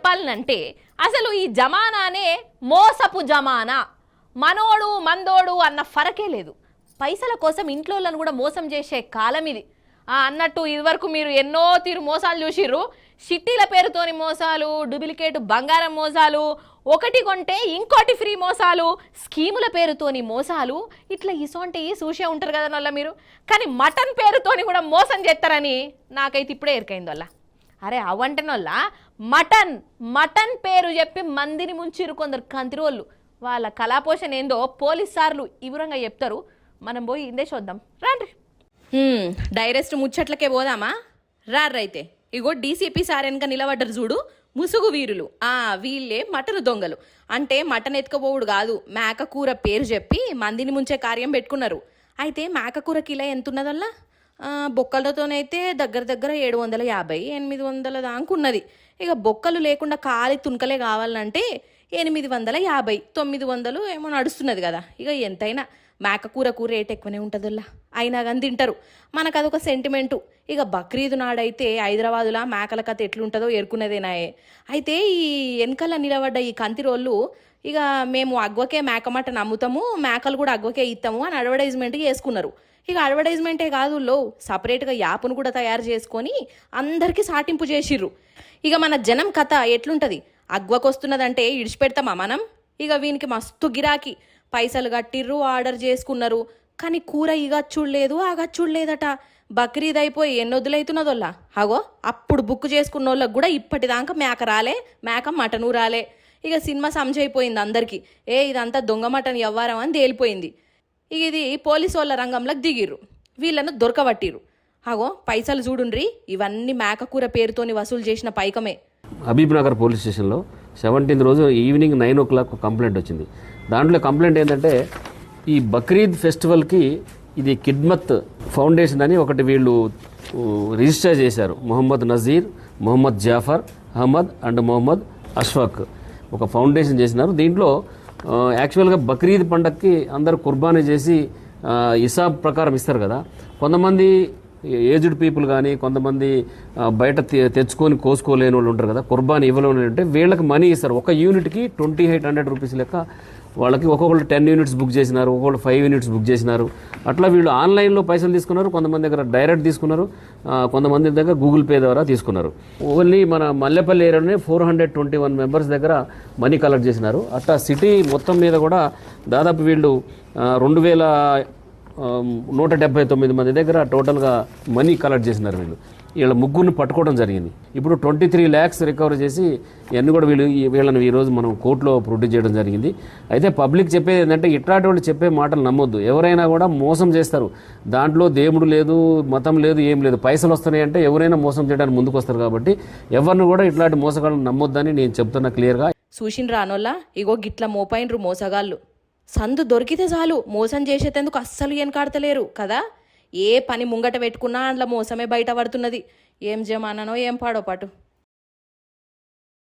చెప్పాలంటే అసలు ఈ జమానానే మోసపు జమానా. మనోడు మందోడు అన్న ఫరకే లేదు. పైసల కోసం ఇంట్లోళ్ళను కూడా మోసం చేసే కాలం ఇది. అన్నట్టు ఇదివరకు మీరు ఎన్నో తీరు మోసాలు చూసిర్రు. చిట్టీల పేరుతోని మోసాలు, డూప్లికేట్ బంగారం మోసాలు, ఒకటి కొంటే ఇంకోటి ఫ్రీ మోసాలు, స్కీముల పేరుతోని మోసాలు, ఇట్లా ఇసోంటివి చూసే ఉంటారు కదా నల్ల మీరు. కానీ మటన్ పేరుతోని కూడా మోసం చేస్తారని నాకైతే ఇప్పుడే ఎరికైంది వల్ల. అరే అవంటనొల్ల మటన్ మటన్ పేరు చెప్పి మందిని ముంచిరు కొందరు కంతిరోళ్ళు. వాళ్ళ కళాపోషణ ఏందో పోలీస్ సార్లు ఇవరంగా చెప్తారు. మనం పోయి ఇందే చూద్దాం రండి. డైరెక్ట్ ముచ్చట్లకే పోదామా? రారైతే ఇగో డీసీపీ సార్ వెనక నిలబడ్డరు చూడు, ముసుగు వీరులు. వీళ్ళే మటన్ దొంగలు. అంటే మటన్ ఎత్తుకపోవుడు కాదు, మేకకూర పేరు చెప్పి మందిని ముంచే కార్యం పెట్టుకున్నారు. అయితే మేకకూర కిలో ఎంత ఉన్నదల్లా? బొక్కలతోనైతే దగ్గర 750 800 దాకా ఉన్నది. ఇక బొక్కలు లేకుండా ఖాళీ తునకలే కావాలంటే 850 900 ఏమో నడుస్తున్నది కదా. ఇక ఎంతైనా మేకకూరకు రేట్ ఎక్కువనే ఉంటుందల్లా, అయినా కానీ తింటారు. మనకు అదొక సెంటిమెంటు. ఇక బక్రీద్ నాడైతే హైదరాబాదులా మేకల కథ ఎట్లుంటుందో ఎరుకునేదేనాయే. అయితే ఈ వెనకాల నిలబడ్డ ఈ కంతిరోళ్ళు ఇక మేము అగ్వకే మేక మటన్ అమ్ముతాము, మేకలు కూడా అగ్వకే ఇస్తాము అని అడ్వర్టైజ్మెంట్ చేసుకున్నారు. ఇక అడ్వర్టైజ్మెంటే కాదు లో సపరేట్గా యాప్ను కూడా తయారు చేసుకొని అందరికీ సాటింపు చేసిర్రు. ఇక మన జనం కథ ఎట్లుంటుంది? అగ్వకొస్తున్నదంటే ఇడిచిపెడతామా మనం? ఇక వీనికి మస్తు గిరాకీ, పైసలు కట్టిర్రు, ఆర్డర్ చేసుకున్నారు. కానీ కూర ఇగచ్చుడు ఆగచ్చుడు బక్రీద్ అయిపోయి ఎన్నొద్దులైతున్నదోల్లా. అగో అప్పుడు బుక్ చేసుకున్న వాళ్ళకి కూడా ఇప్పటిదాకా మేక రాలే, మేక మటను రాలే. ఇక సినిమా సంజైపోయింది అందరికీ. ఇదంతా దొంగ మటన్ వ్యవహారం అని తేలిపోయింది. ఇక ఇది పోలీసు వాళ్ళ రంగంలోకి దిగిర్రు, వీళ్ళను దొరకబట్టిర్రు. అగో పైసలు చూడుండ్రి, ఇవన్నీ మేకకూర పేరుతోని వసూలు చేసిన పైకమే. హబీబ్ నగర్ పోలీస్ స్టేషన్లో 17th రోజు ఈవినింగ్ 9 o'clock కంప్లైంట్ వచ్చింది. దాంట్లో కంప్లైంట్ ఏంటంటే ఈ బక్రీద్ ఫెస్టివల్కి ఇది కిడ్మత్ ఫౌండేషన్ అని ఒకటి వీళ్ళు రిజిస్టర్ చేశారు. మొహమ్మద్ నజీర్, మొహమ్మద్ జాఫర్ అహ్మద్ అండ్ మొహమ్మద్ అష్ఫాక్ ఒక ఫౌండేషన్ చేసినారు. దీంట్లో యాక్చువల్గా బక్రీద్ పండగకి అందరూ కుర్బానీ చేసి హిసాబ్ ప్రకారం ఇస్తారు కదా. కొంతమంది ఏజ్డ్ పీపుల్ కానీ కొంతమంది బయట తెచ్చుకొని కోసుకోలేని వాళ్ళు ఉంటారు కదా, కుర్బానీ ఇవ్వలేని అంటే వీళ్ళకి మనీ ఇస్తారు. ఒక యూనిట్కి 2800 రూపీస్ లెక్క వాళ్ళకి. ఒక్కొక్కళ్ళు 10 units బుక్ చేసినారు, ఒక్కొక్కళ్ళు 5 units బుక్ చేసినారు. అట్లా వీళ్ళు ఆన్లైన్లో పైసలు తీసుకున్నారు, కొంతమంది దగ్గర డైరెక్ట్ తీసుకున్నారు, కొంతమంది దగ్గర గూగుల్ పే ద్వారా తీసుకున్నారు. ఓన్లీ మన మల్లెపల్లి ఏరియాలోనే 421 మెంబర్స్ దగ్గర మనీ కలెక్ట్ చేసినారు. అట్లా సిటీ మొత్తం మీద కూడా దాదాపు వీళ్ళు 2179 మంది దగ్గర టోటల్గా మనీ కలెక్ట్ చేసినారు. వీళ్ళ ముగ్గురిని పట్టుకోవడం జరిగింది. ఇప్పుడు 23 lakhs రికవర్ చేసి ఇవన్నీ కూడా వీళ్ళని ఈరోజు మనం కోర్టులో ప్రొడ్యూస్ చేయడం జరిగింది. అయితే పబ్లిక్ చెప్పేది ఏంటంటే ఇట్లాంటి వాళ్ళు చెప్పే మాటలు నమ్మొద్దు. ఎవరైనా కూడా మోసం చేస్తారు. దాంట్లో దేవుడు లేదు, మతం లేదు, ఏం లేదు. పైసలు వస్తున్నాయంటే ఎవరైనా మోసం చేయడానికి ముందుకు వస్తారు. కాబట్టి ఎవరిని కూడా ఇట్లాంటి మోసగాళ్ళని నమ్మొద్దని నేను చెప్తున్నా క్లియర్గా. చూసిన రానోళ్ళ ఇగో గిట్ల మోపైనరు మోసగాళ్ళు. సందు దొరికితే చాలు మోసం చేసేందుకు అస్సలు వెనకాడతలేరు కదా. ఏ పని ముంగట పెట్టుకున్నా అందులో మోసమే బయట పడుతున్నది. ఏం జమానానో ఏం పాడో పాటు.